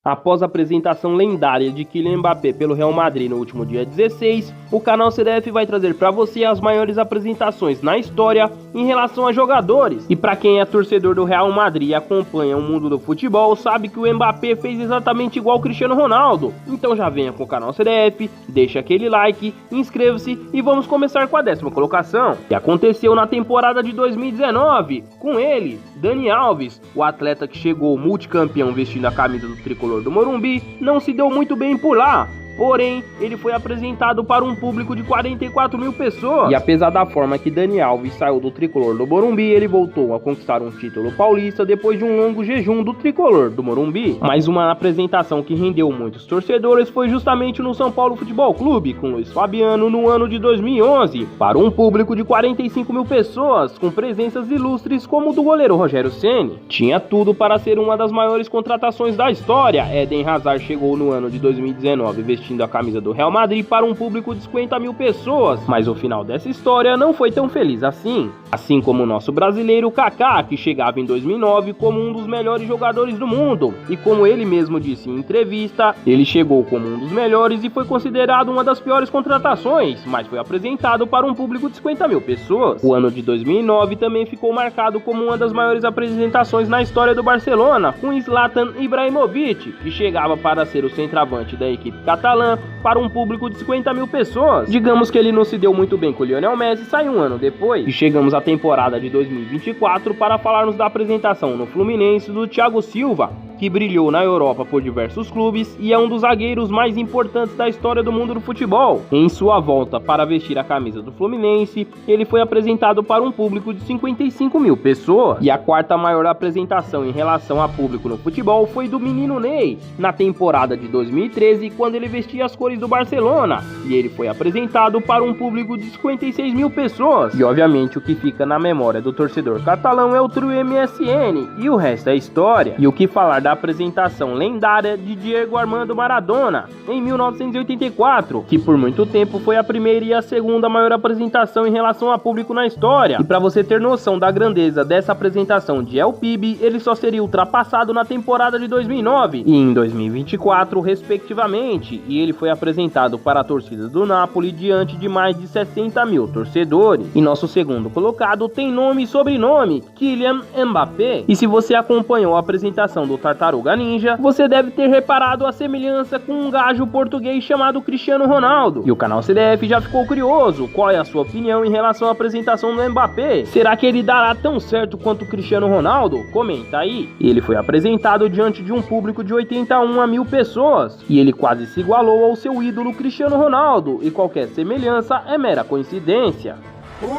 Após a apresentação lendária de Kylian Mbappé pelo Real Madrid no último dia 16, o canal CDF vai trazer para você as maiores apresentações na história em relação a jogadores. E para quem é torcedor do Real Madrid e acompanha o mundo do futebol, sabe que o Mbappé fez exatamente igual o Cristiano Ronaldo. Então já venha com o canal CDF, deixa aquele like, inscreva-se e vamos começar com a 10ª colocação, que aconteceu na temporada de 2019, com ele, Dani Alves, o atleta que chegou multicampeão vestindo a camisa do tricolor do Morumbi, não se deu muito bem por lá. Porém, ele foi apresentado para um público de 44 mil pessoas. E apesar da forma que Dani Alves saiu do tricolor do Morumbi, ele voltou a conquistar um título paulista depois de um longo jejum do tricolor do Morumbi. Mas uma apresentação que rendeu muitos torcedores foi justamente no São Paulo Futebol Clube, com Luiz Fabiano no ano de 2011, para um público de 45 mil pessoas, com presenças ilustres como o do goleiro Rogério Ceni. Tinha tudo para ser uma das maiores contratações da história. Eden Hazard chegou no ano de 2019 vestindo a camisa do Real Madrid para um público de 50 mil pessoas, mas o final dessa história não foi tão feliz assim. Assim como o nosso brasileiro Kaká, que chegava em 2009 como um dos melhores jogadores do mundo, e como ele mesmo disse em entrevista, ele chegou como um dos melhores e foi considerado uma das piores contratações, mas foi apresentado para um público de 50 mil pessoas. O ano de 2009 também ficou marcado como uma das maiores apresentações na história do Barcelona, com Zlatan Ibrahimovic, que chegava para ser o centroavante da equipe catalã para um público de 50 mil pessoas. Digamos que ele não se deu muito bem com o Lionel Messi e saiu um ano depois. E chegamos à temporada de 2024 para falarmos da apresentação no Fluminense do Thiago Silva, que brilhou na Europa por diversos clubes e é um dos zagueiros mais importantes da história do mundo do futebol. Em sua volta para vestir a camisa do Fluminense, ele foi apresentado para um público de 55 mil pessoas. E a quarta maior apresentação em relação a público no futebol foi do menino Ney, na temporada de 2013, quando ele vestia as cores do Barcelona, e ele foi apresentado para um público de 56 mil pessoas. E obviamente o que fica na memória do torcedor catalão é o trio MSN, e o resto é história. E o que falar da apresentação lendária de Diego Armando Maradona, em 1984, que por muito tempo foi a primeira e a segunda maior apresentação em relação a público na história. E para você ter noção da grandeza dessa apresentação de El Pibe, ele só seria ultrapassado na temporada de 2009 e em 2024, respectivamente, e ele foi apresentado para a torcida do Napoli diante de mais de 60 mil torcedores. E nosso segundo colocado tem nome e sobrenome, Kylian Mbappé. E se você acompanhou a apresentação do Tartaruga Ninja, você deve ter reparado a semelhança com um gajo português chamado Cristiano Ronaldo. E o canal CDF já ficou curioso, qual é a sua opinião em relação à apresentação do Mbappé? Será que ele dará tão certo quanto o Cristiano Ronaldo? Comenta aí. Ele foi apresentado diante de um público de 81 mil pessoas, e ele quase se igualou ao seu ídolo Cristiano Ronaldo, e qualquer semelhança é mera coincidência. 1, 2,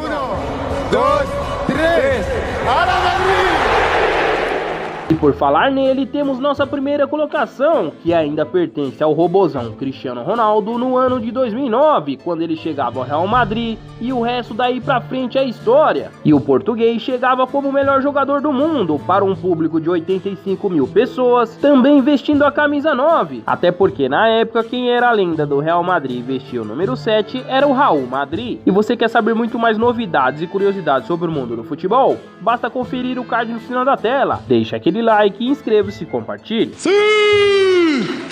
3, ¡Hala Madrid! E por falar nele, temos nossa primeira colocação, que ainda pertence ao robozão Cristiano Ronaldo no ano de 2009, quando ele chegava ao Real Madrid, e o resto daí pra frente é história. E o português chegava como o melhor jogador do mundo, para um público de 85 mil pessoas, também vestindo a camisa 9. Até porque na época quem era a lenda do Real Madrid e vestia o número 7 era o Raul Madrid. E você quer saber muito mais novidades e curiosidades sobre o mundo do futebol? Basta conferir o card no final da tela. Deixa aquele like, inscreva-se e compartilhe. Sim!